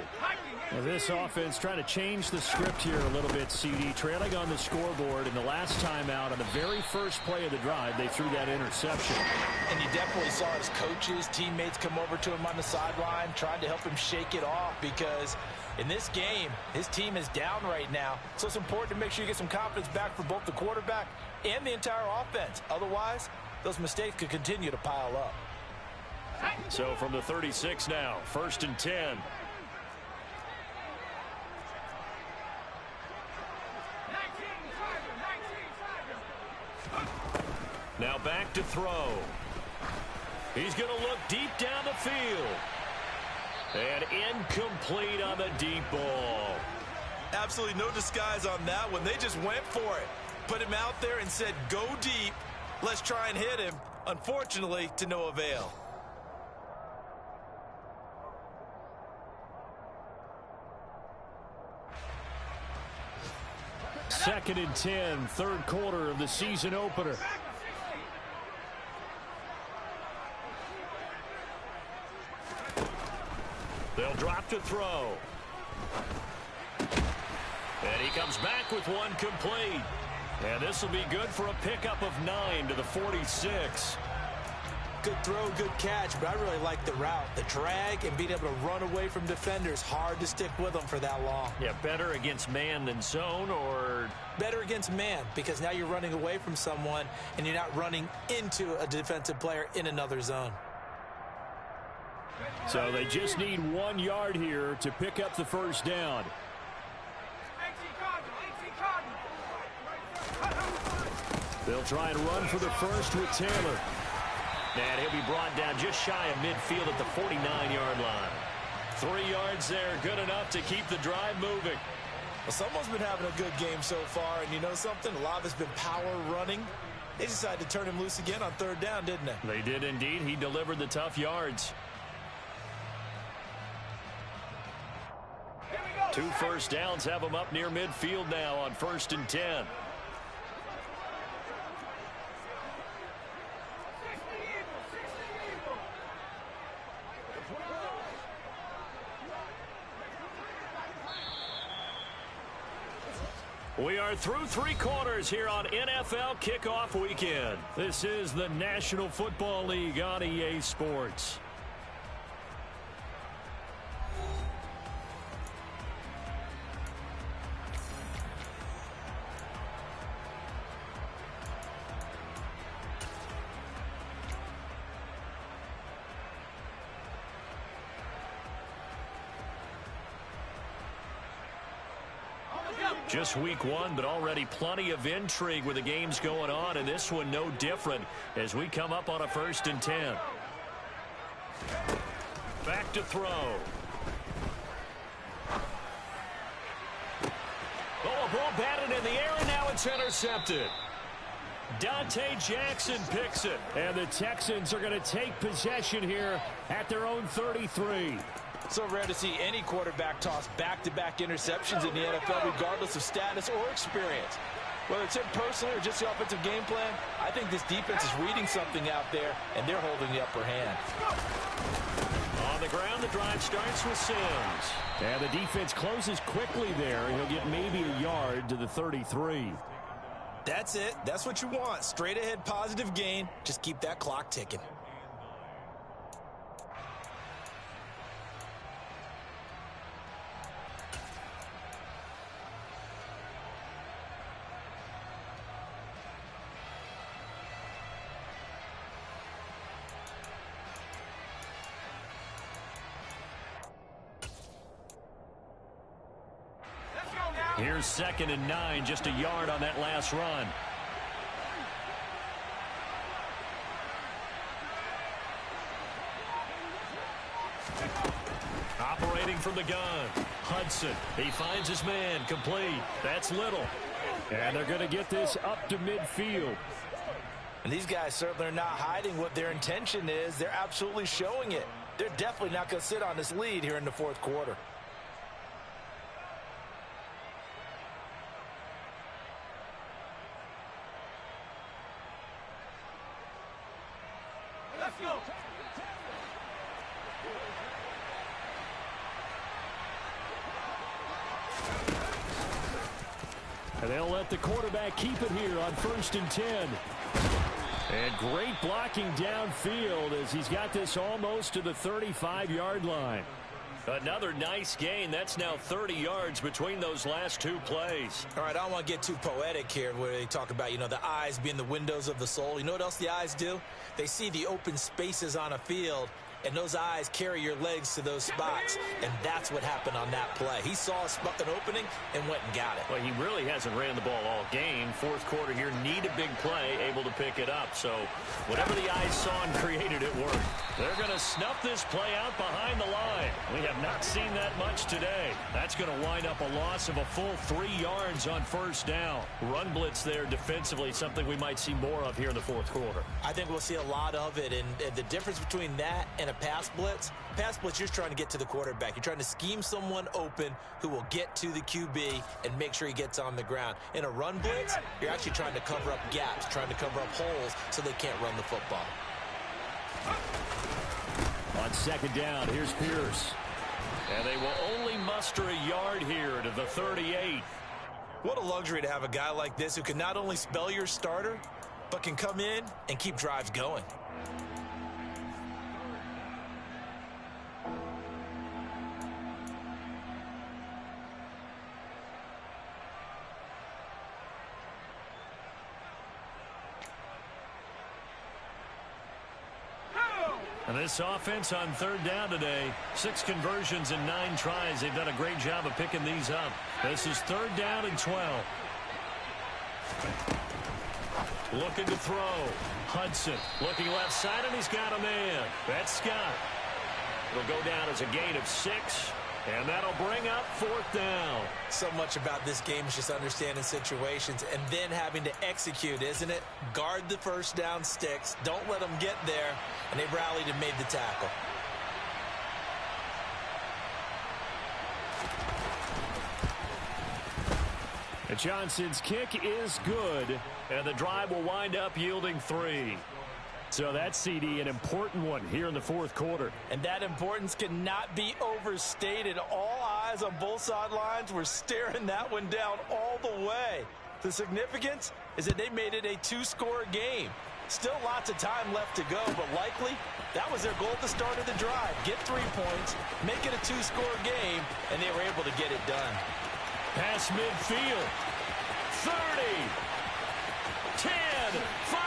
Well, this offense trying to change the script here a little bit, CD. Trailing on the scoreboard, and the last time out on the very first play of the drive, they threw that interception. And you definitely saw his coaches, teammates come over to him on the sideline, trying to help him shake it off, because in this game, his team is down right now. So it's important to make sure you get some confidence back for both the quarterback and the entire offense. Otherwise, those mistakes could continue to pile up. So from the 36 now, 1st and 10. Now back to throw. He's going to look deep down the field. And incomplete on the deep ball. Absolutely no disguise on that one. They just went for it. Put him out there and said, go deep. Let's try and hit him. Unfortunately, to no avail. Second and 10, third quarter of the season opener. They'll drop to throw. And he comes back with one complete. And this will be good for a pickup of 9 to the 46. Good throw, good catch, but I really like the route. The drag and being able to run away from defenders. Hard to stick with them for that long. Yeah, better against man than zone, or better against man, because now you're running away from someone and you're not running into a defensive player in another zone. So they just need 1 yard here to pick up the first down. They'll try and run for the first with Taylor. And he'll be brought down just shy of midfield at the 49-yard line. 3 yards there, good enough to keep the drive moving. Well, someone's been having a good game so far, and you know something? A lot of it's been power running. They decided to turn him loose again on 3rd down, didn't they? They did indeed. He delivered the tough yards. 2 first downs have him up near midfield now on 1st and 10. We are through 3 quarters here on NFL Kickoff Weekend. This is the National Football League on EA Sports. Just week 1, but already plenty of intrigue with the games going on, and this one no different as we come up on a 1st and 10. Back to throw. Oh, a ball batted in the air, and now it's intercepted. Dante Jackson picks it. And the Texans are going to take possession here at their own 33. So rare to see any quarterback toss back-to-back interceptions in the NFL, regardless of status or experience. Whether it's him personally or just the offensive game plan, I think this defense is reading something out there, and they're holding the upper hand. On the ground, the drive starts with Sims. And the defense closes quickly there. He'll get maybe a yard to the 33. That's it. That's what you want. Straight ahead positive gain. Just keep that clock ticking. Here's 2nd and 9, just a yard on that last run. Operating from the gun, Hudson. He finds his man, complete. That's Little. And they're going to get this up to midfield. And these guys certainly are not hiding what their intention is. They're absolutely showing it. They're definitely not going to sit on this lead here in the 4th quarter. And they'll let the quarterback keep it here on 1st and 10. And great blocking downfield as he's got this almost to the 35-yard line. Another nice gain. That's now 30 yards between those last two plays. All right, I don't want to get too poetic here where they talk about, the eyes being the windows of the soul. You know what else the eyes do? They see the open spaces on a field, and those eyes carry your legs to those spots. And that's what happened on that play. He saw an opening and went and got it. Well, he really hasn't ran the ball all game. Fourth quarter here, need a big play, able to pick it up. So whatever the eyes saw and created, it worked. They're going to snuff this play out behind the line. We have not seen that much today. That's going to wind up a loss of a full 3 yards on 1st down. Run blitz there defensively, something we might see more of here in the fourth quarter. I think we'll see a lot of it, and the difference between that and a pass blitz, you're trying to get to the quarterback. You're trying to scheme someone open who will get to the QB and make sure he gets on the ground. In a run blitz, you're actually trying to cover up gaps, trying to cover up holes so they can't run the football. On 2nd down, here's Pierce. And they will only muster a yard here to the 38. What a luxury to have a guy like this who can not only spell your starter, but can come in and keep drives going. And this offense on 3rd down today, 6 conversions and 9 tries. They've done a great job of picking these up. This is 3rd down and 12. Looking to throw. Hudson looking left side, and he's got a man. That's Scott. It'll go down as a gain of 6. And that'll bring up 4th down. So much about this game is just understanding situations and then having to execute, isn't it? Guard the 1st down sticks. Don't let them get there. And they rallied and made the tackle. And Johnson's kick is good. And the drive will wind up yielding 3. So that's, CD, an important one here in the 4th quarter. And that importance cannot be overstated. All eyes on both sidelines were staring that one down all the way. The significance is that they made it a 2-score game. Still lots of time left to go, but likely that was their goal at the start of the drive. Get 3 points, make it a 2-score game, and they were able to get it done. Pass midfield. 30. 10. 5.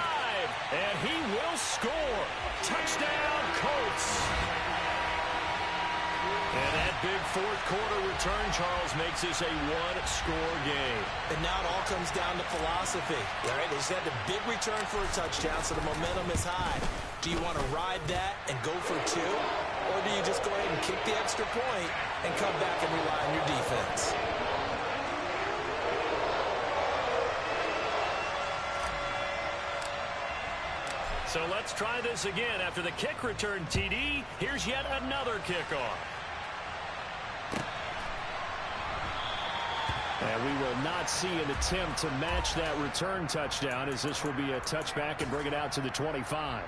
And he will score. Touchdown, Colts. And that big 4th quarter return, Charles, makes this a 1-score game. And now it all comes down to philosophy. All right, they just had the big return for a touchdown, so the momentum is high. Do you want to ride that and go for 2? Or do you just go ahead and kick the extra point and come back and rely on your defense? So let's try this again. After the kick return TD, here's yet another kickoff. And we will not see an attempt to match that return touchdown, as this will be a touchback and bring it out to the 25.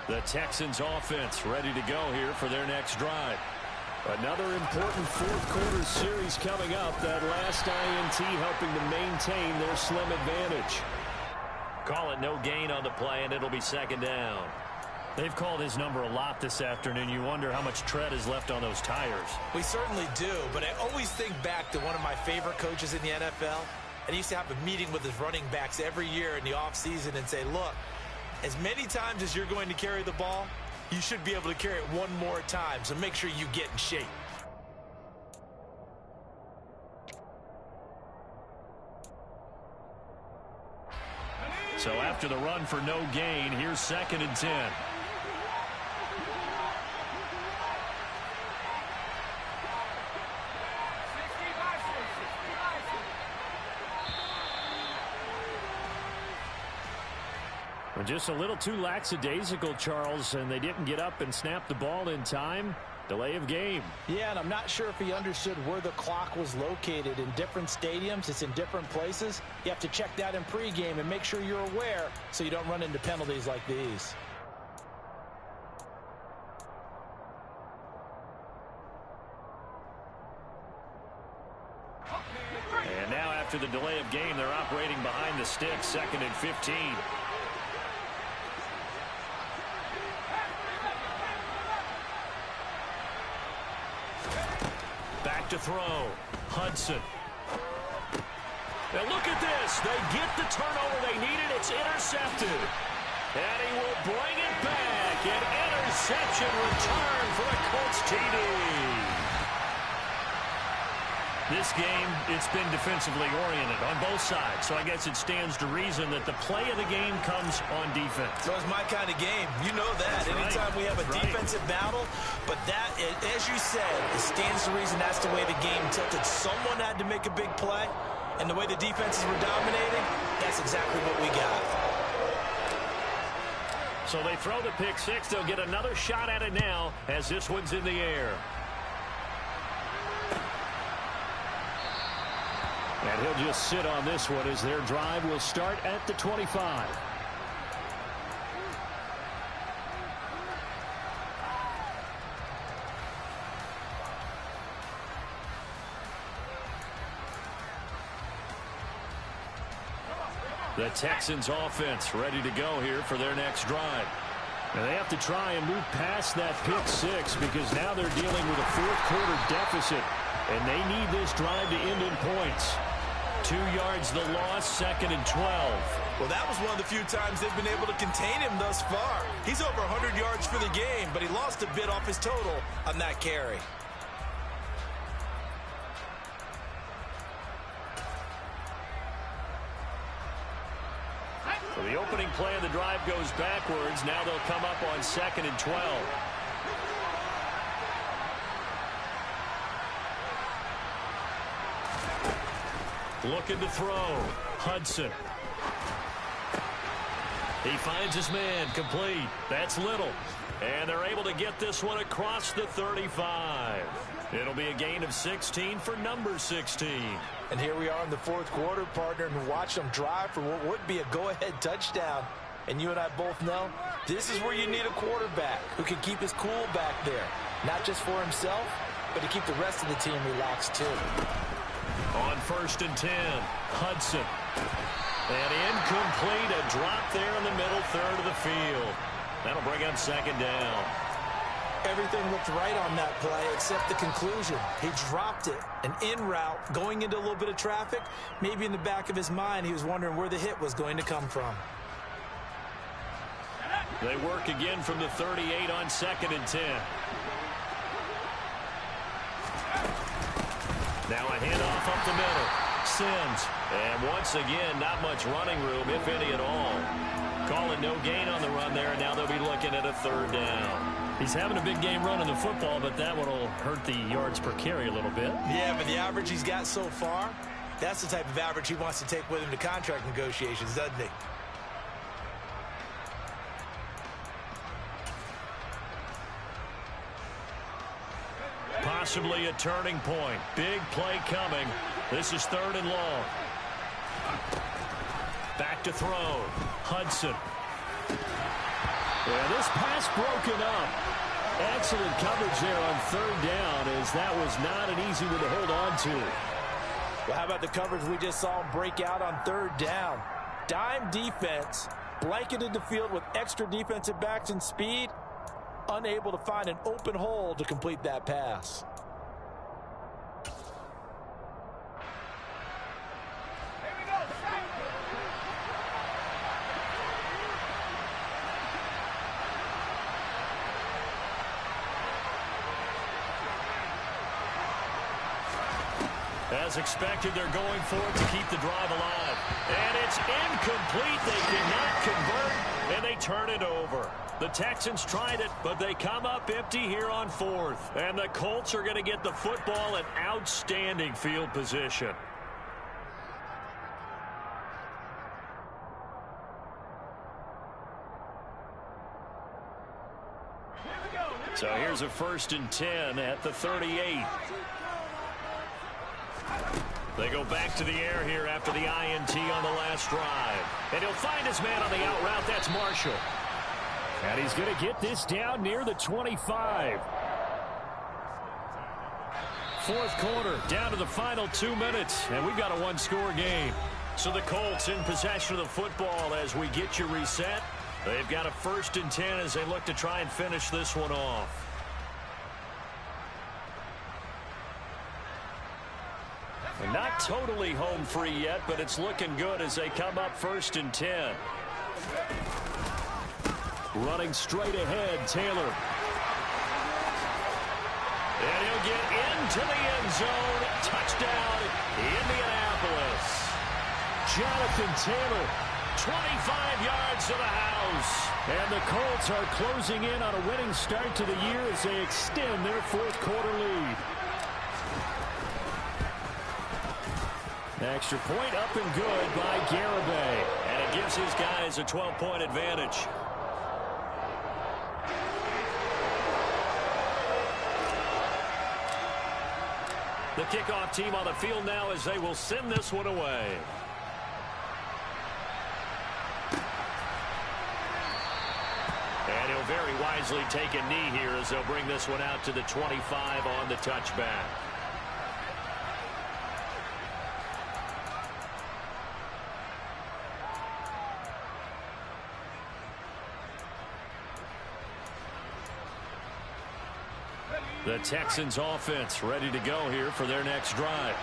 The Texans offense ready to go here for their next drive. Another important 4th quarter series coming up. That last INT helping to maintain their slim advantage. Call it no gain on the play, and it'll be 2nd down. They've called his number a lot this afternoon. You wonder how much tread is left on those tires. We certainly do, but I always think back to one of my favorite coaches in the NFL. And he used to have a meeting with his running backs every year in the offseason and say, look, as many times as you're going to carry the ball, you should be able to carry it one more time, so make sure you get in shape. So after the run for no gain, here's 2nd and 10. Just a little too lackadaisical, Charles, and they didn't get up and snap the ball in time. Delay of game. Yeah, and I'm not sure if he understood where the clock was located. In different stadiums, it's in different places. You have to check that in pregame and make sure you're aware so you don't run into penalties like these. after the delay of game. They're operating behind the sticks, 2nd and 15. Back to throw. Hudson. Now look at this. They get the turnover they needed. It's intercepted. And he will bring it back. An interception return for a Colts TD. This game, it's been defensively oriented on both sides. So I guess it stands to reason that the play of the game comes on defense. So it's my kind of game. You know that. Anytime we have a defensive battle, but that, as you said, it stands to reason that's the way the game tilted. Someone had to make a big play, and the way the defenses were dominating, that's exactly what we got. So they throw the pick six. They'll get another shot at it now as this one's in the air. And he'll just sit on this one as their drive will start at the 25. The Texans offense ready to go here for their next drive. And they have to try and move past that pick six because now they're dealing with a fourth-quarter deficit, and they need this drive to end in points. 2 yards the loss, 2nd and 12. Well, that was one of the few times they've been able to contain him thus far. He's over 100 yards for the game, but he lost a bit off his total on that carry. So the opening play of the drive goes backwards. Now they'll come up on 2nd and 12. Looking to throw. Hudson. He finds his man. Complete. That's Little. And they're able to get this one across the 35. It'll be a gain of 16 for number 16. And here we are in the fourth quarter, partner, and watch them drive for what would be a go-ahead touchdown. And you and I both know this is where you need a quarterback who can keep his cool back there. Not just for himself, but to keep the rest of the team relaxed too. On 1st and 10, Hudson. And incomplete, a drop there in the middle third of the field. That'll bring up 2nd down. Everything looked right on that play except the conclusion. He dropped it, an in route, going into a little bit of traffic. Maybe in the back of his mind, he was wondering where the hit was going to come from. They work again from the 38 on 2nd and 10. Now a handoff up the middle. Sims. And once again, not much running room, if any at all. Calling no gain on the run there, and now they'll be looking at a 3rd down. He's having a big game running the football, but that one will hurt the yards per carry a little bit. Yeah, but the average he's got so far, that's the type of average he wants to take with him to contract negotiations, doesn't he? Possibly a turning point. Big play coming. This is 3rd and long. Back to throw. Hudson. Yeah, this pass broken up. Excellent coverage there on 3rd down, as that was not an easy one to hold on to. Well, how about the coverage we just saw him break out on 3rd down? Dime defense, blanketed the field with extra defensive backs and speed, unable to find an open hole to complete that pass. As expected, they're going for it to keep the drive alive. And it's incomplete. They cannot convert, and they turn it over. The Texans tried it, but they come up empty here on 4th. And the Colts are going to get the football in outstanding field position. So here's a 1st and 10 at the 38. They go back to the air here after the INT on the last drive. And he'll find his man on the out route. That's Marshall. And he's going to get this down near the 25. fourth quarter, down to the final 2 minutes, and we've got a one-score game. So the Colts in possession of the football as we get you reset. They've got a 1st and 10 as they look to try and finish this one off. And not totally home free yet, but it's looking good as they come up 1st and 10. Running straight ahead, Taylor. And he'll get into the end zone. Touchdown, Indianapolis. Jonathan Taylor, 25 yards to the house. And the Colts are closing in on a winning start to the year as they extend their fourth quarter lead. Extra point up and good by Garibay. And it gives his guys a 12-point advantage. The kickoff team on the field now as they will send this one away. And he'll very wisely take a knee here as they'll bring this one out to the 25 on the touchback. The Texans offense ready to go here for their next drive.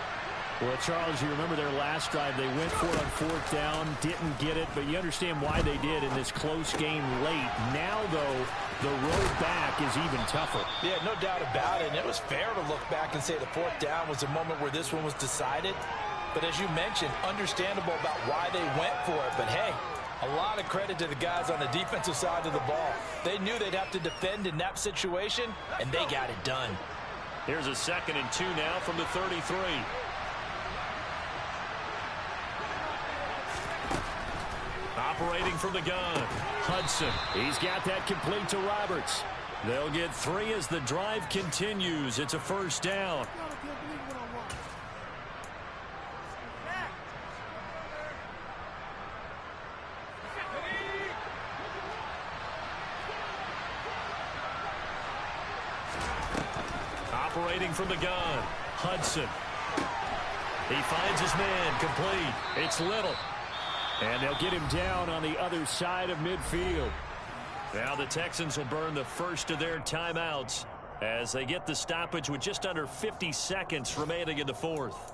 Well, Charles, you remember their last drive. They went for it on 4th down, didn't get it, but you understand why they did in this close game late. Now, though, the road back is even tougher. Yeah, no doubt about it. And it was fair to look back and say the 4th down was a moment where this one was decided. But as you mentioned, understandable about why they went for it. But, hey, a lot of credit to the guys on the defensive side of the ball. They knew they'd have to defend in that situation, and they got it done. Here's a 2nd and 2 now from the 33. Operating from the gun, Hudson. He's got that complete to Roberts. They'll get 3 as the drive continues. It's a 1st down. Operating from the gun, Hudson. He finds his man, complete. It's Little. And they'll get him down on the other side of midfield. Now the Texans will burn the first of their timeouts as they get the stoppage with just under 50 seconds remaining in the fourth.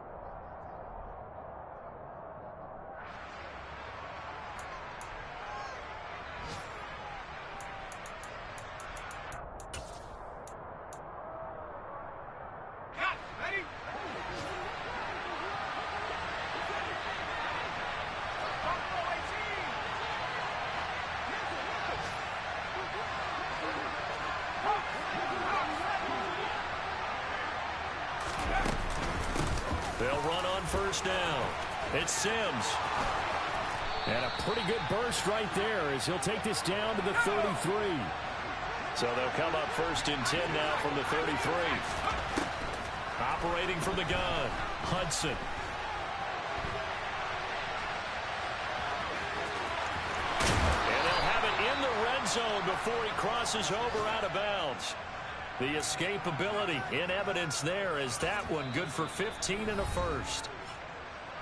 They'll run on 1st down. It's Sims. And a pretty good burst right there as he'll take this down to the 33. So they'll come up 1st and 10 now from the 33. Operating from the gun, Hudson. And they'll have it in the red zone before he crosses over out of bounds. The escapability in evidence there as that one good for 15 and a 1st.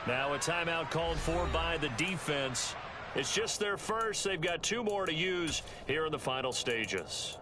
Now a timeout called for by the defense. It's just their first. They've got 2 more to use here in the final stages.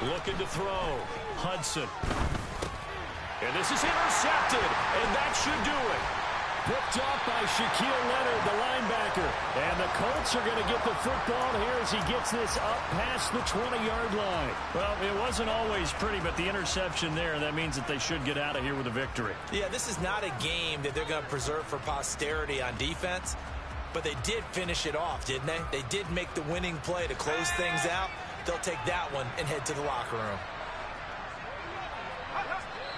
Looking to throw, Hudson. And this is intercepted, and that should do it. Picked off by Shaquille Leonard, the linebacker. And the Colts are going to get the football here as he gets this up past the 20-yard line. Well, it wasn't always pretty, but the interception there, that means that they should get out of here with a victory. Yeah, this is not a game that they're going to preserve for posterity on defense, but they did finish it off, didn't they? They did make the winning play to close things out. They'll take that one and head to the locker room.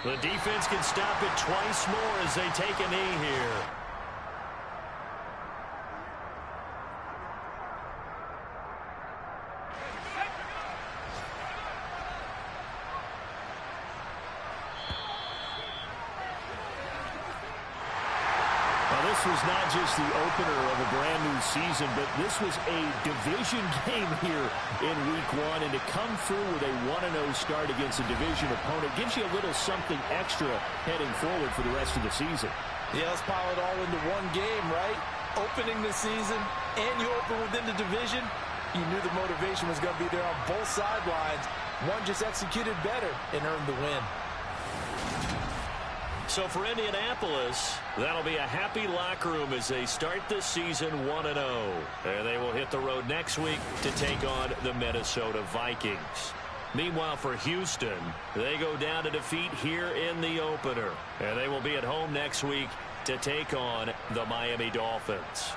The defense can stop it twice more as they take a knee here. This was not just the opener of a brand new season, but this was a division game here in week 1. And to come through with a 1-0 start against a division opponent gives you a little something extra heading forward for the rest of the season. Yeah, let's pile it all into one game, right? Opening the season, and you open within the division. You knew the motivation was going to be there on both sidelines. One just executed better and earned the win. So for Indianapolis, that'll be a happy locker room as they start this season 1-0. And they will hit the road next week to take on the Minnesota Vikings. Meanwhile, for Houston, they go down to defeat here in the opener. And they will be at home next week to take on the Miami Dolphins.